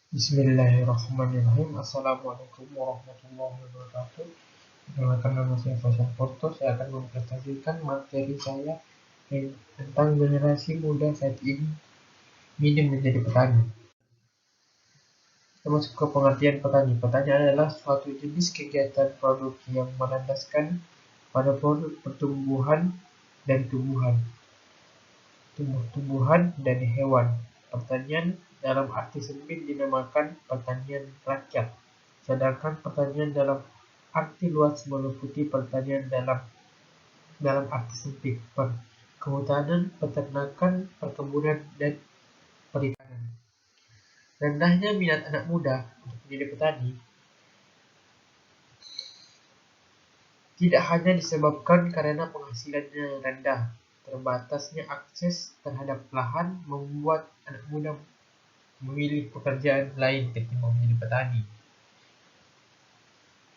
Bismillahirrahmanirrahim. Assalamualaikum warahmatullahi wabarakatuh. Perkenalkan, nama saya Faisal Porto. Saya akan mempresentasikan materi saya tentang generasi muda saat ini ingin menjadi petani. Kita masuk ke pengertian petani. Petani adalah suatu jenis kegiatan produksi yang melandaskan pada produk pertumbuhan dan tumbuh-tumbuhan dan hewan. Pertanian dalam arti sempit dinamakan pertanian rakyat, sedangkan pertanian dalam arti luas meliputi pertanian dalam arti sempit, kehutanan, peternakan, perkebunan, dan perikanan. Rendahnya minat anak muda untuk menjadi petani tidak hanya disebabkan karena penghasilannya rendah. Terbatasnya akses terhadap lahan membuat anak muda memilih pekerjaan lain ketimbang menjadi petani.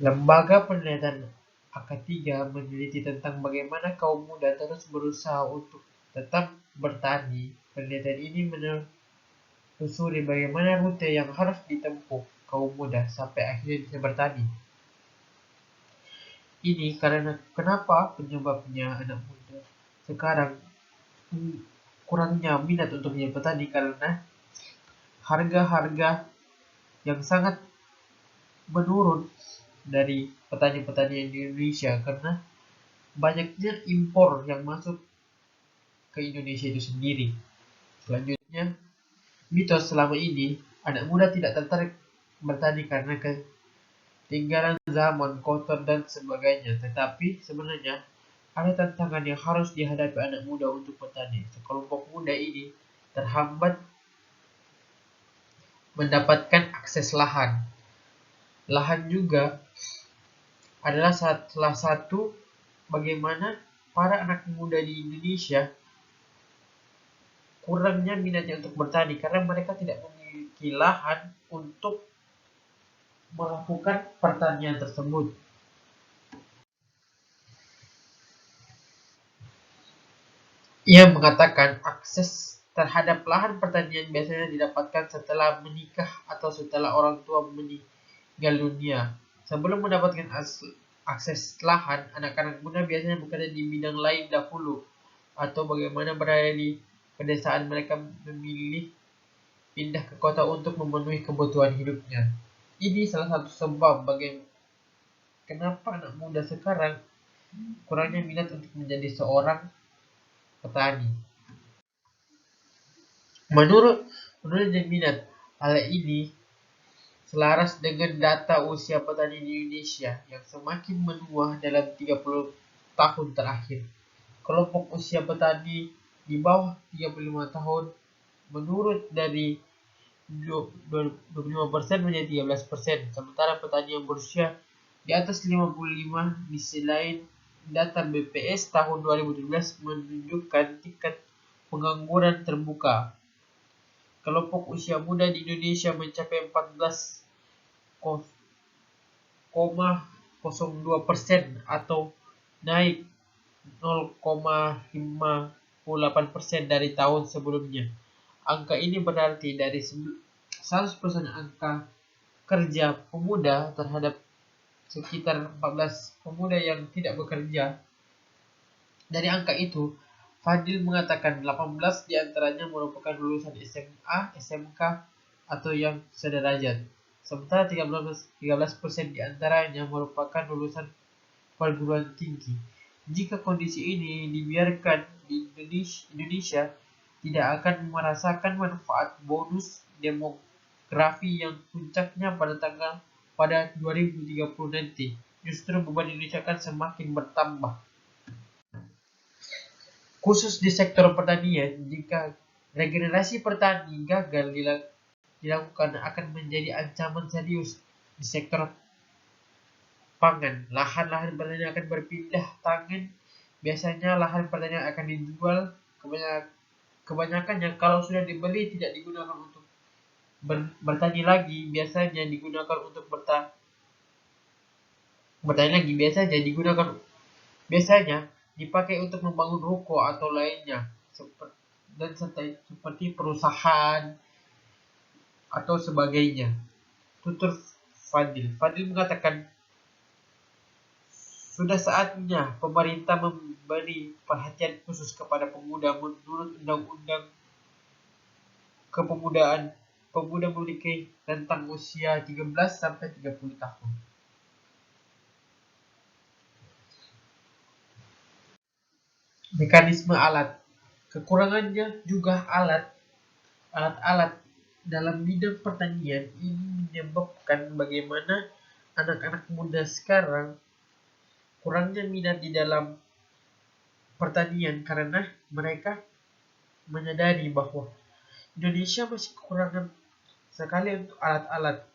Lembaga Penelitian AK3 meneliti tentang bagaimana kaum muda terus berusaha untuk tetap bertani. Penelitian ini menelusuri bagaimana rute yang harus ditempuh kaum muda sampai akhirnya bisa bertani. Ini karena kenapa penyebabnya anak muda sekarang kurangnya minat untuk menjadi petani, karena harga-harga yang sangat menurun dari petani-petani di Indonesia karena banyaknya impor yang masuk ke Indonesia itu sendiri. Selanjutnya, mitos selama ini anak muda tidak tertarik bertani karena ketinggalan zaman, kotor, dan sebagainya. Tetapi sebenarnya ada tantangan yang harus dihadapi anak muda untuk bertani. Sekelompok muda ini terhambat mendapatkan akses lahan. Lahan juga adalah salah satu bagaimana para anak muda di Indonesia kurangnya minatnya untuk bertani karena mereka tidak memiliki lahan untuk melakukan pertanian tersebut. Ia mengatakan akses terhadap lahan pertanian biasanya didapatkan setelah menikah atau setelah orang tua meninggal dunia. Sebelum mendapatkan akses lahan, anak-anak muda biasanya bekerja di bidang lain dahulu, atau bagaimana berada di pedesaan mereka memilih pindah ke kota untuk memenuhi kebutuhan hidupnya. Ini salah satu sebab kenapa anak muda sekarang kurangnya minat untuk menjadi seorang petani. Menurut minat, hal ini selaras dengan data usia petani di Indonesia yang semakin menua dalam 30 tahun terakhir. Kelompok usia petani di bawah 35 tahun menurut dari 25% menjadi 13%, sementara petani yang berusia di atas 55 di selain data BPS tahun 2017 menunjukkan tingkat pengangguran terbuka. Kelompok usia muda di Indonesia mencapai 14,02% atau naik 0,58% dari tahun sebelumnya. Angka ini berarti dari 100% angka kerja pemuda terhadap sekitar 14 pemuda yang tidak bekerja. Dari angka itu, Fadil mengatakan 18 diantaranya merupakan lulusan SMA, SMK, atau yang sederajat. Sementara 13% diantaranya merupakan lulusan perguruan tinggi. Jika kondisi ini dibiarkan di Indonesia tidak akan merasakan manfaat bonus demografi yang puncaknya pada 2030 nanti. Justru beban Indonesia akan semakin bertambah. Khusus di sektor pertanian, jika regenerasi petani gagal dilakukan akan menjadi ancaman serius di sektor pangan. Lahan-lahan pertanian akan berpindah tangan. Biasanya lahan pertanian akan dijual, kebanyakannya kalau sudah dibeli tidak digunakan untuk bertani lagi, biasanya digunakan untuk bertani lagi, biasanya dipakai untuk membangun ruko atau lainnya, seperti perusahaan atau sebagainya. Tutur Fadil. Fadil mengatakan, sudah saatnya pemerintah memberi perhatian khusus kepada pemuda menurut Undang-Undang Kepemudaan. Pemuda memiliki rentang usia 13 sampai 30 tahun. Mekanisme alat. Kekurangannya juga alat-alat dalam bidang pertanian ini menyebabkan bagaimana anak-anak muda sekarang kurangnya minat di dalam pertanian karena mereka menyadari bahwa Indonesia masih kekurangan sekali untuk alat-alat,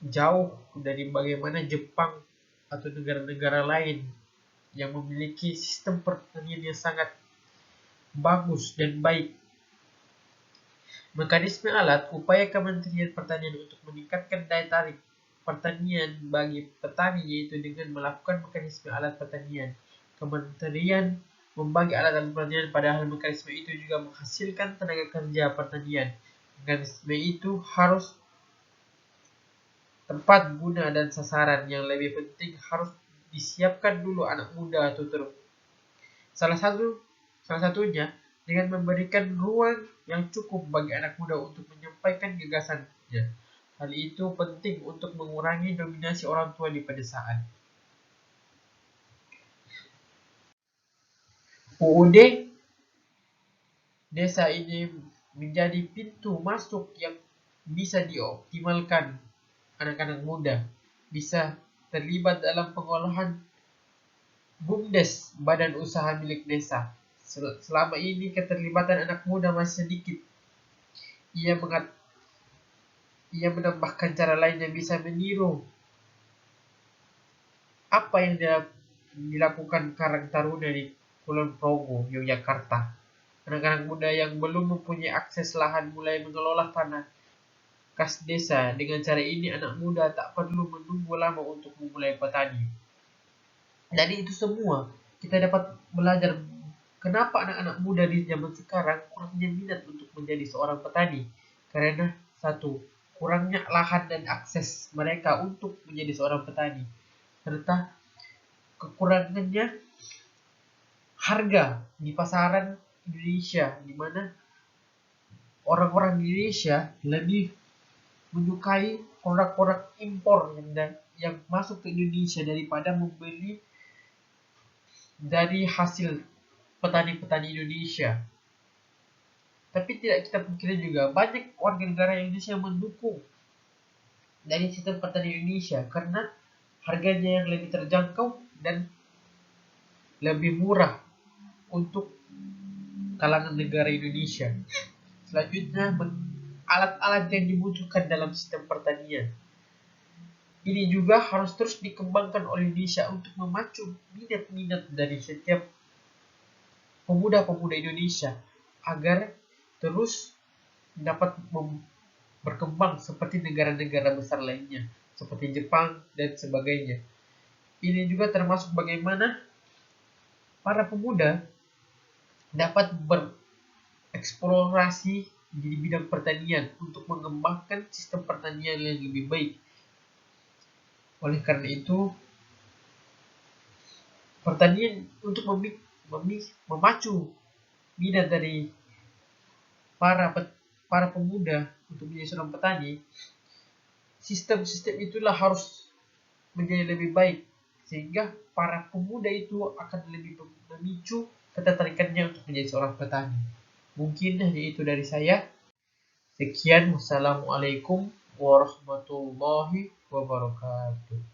jauh dari bagaimana Jepang atau negara-negara lain yang memiliki sistem pertanian yang sangat bagus dan baik. Mekanisme alat, upaya Kementerian Pertanian untuk meningkatkan daya tarik pertanian bagi petani yaitu dengan melakukan mekanisme alat pertanian. Kementerian membagi alat pertanian, padahal mekanisme itu juga menghasilkan tenaga kerja pertanian. Mekanisme itu harus tempat guna dan sasaran. Yang lebih penting harus disiapkan dulu anak muda atau salah satunya dengan memberikan ruang yang cukup bagi anak muda untuk menyampaikan gagasannya. Hal itu penting untuk mengurangi dominasi orang tua di pedesaan. UUD desa ini menjadi pintu masuk yang bisa dioptimalkan. Anak-anak muda bisa terlibat dalam pengolahan BUMDes, badan usaha milik desa. Selama ini keterlibatan anak muda masih sedikit. Ia menambahkan cara lain yang bisa meniru apa yang dilakukan Karang Taruna di Kulon Progo, Yogyakarta. Anak-anak muda yang belum mempunyai akses lahan mulai mengelola tanah kas desa. Dengan cara ini anak muda tak perlu menunggu lama untuk memulai petani. Dari itu semua kita dapat belajar kenapa anak-anak muda di zaman sekarang kurangnya minat untuk menjadi seorang petani. Karena satu, kurangnya lahan dan akses mereka untuk menjadi seorang petani, serta kekurangannya harga di pasaran Indonesia, di mana orang-orang Indonesia lebih menyukai produk-produk impor yang masuk ke Indonesia daripada membeli dari hasil petani-petani Indonesia. Tapi tidak kita pungkiri juga banyak warga negara Indonesia yang mendukung dari sistem pertanian Indonesia karena harganya yang lebih terjangkau dan lebih murah untuk kalangan negara Indonesia. Selanjutnya, alat-alat yang dibutuhkan dalam sistem pertanian. Ini juga harus terus dikembangkan oleh Indonesia untuk memacu minat-minat dari setiap pemuda-pemuda Indonesia agar terus dapat berkembang seperti negara-negara besar lainnya, seperti Jepang dan sebagainya. Ini juga termasuk bagaimana para pemuda dapat bereksplorasi di bidang pertanian untuk mengembangkan sistem pertanian yang lebih baik. Oleh karena itu, pertanian untuk memacu minat dari para pemuda untuk menjadi seorang petani, sistem-sistem itulah harus menjadi lebih baik sehingga para pemuda itu akan lebih memicu ketertarikannya untuk menjadi seorang petani. Mungkin hanya itu dari saya. Sekian, wassalamualaikum warahmatullahi wabarakatuh.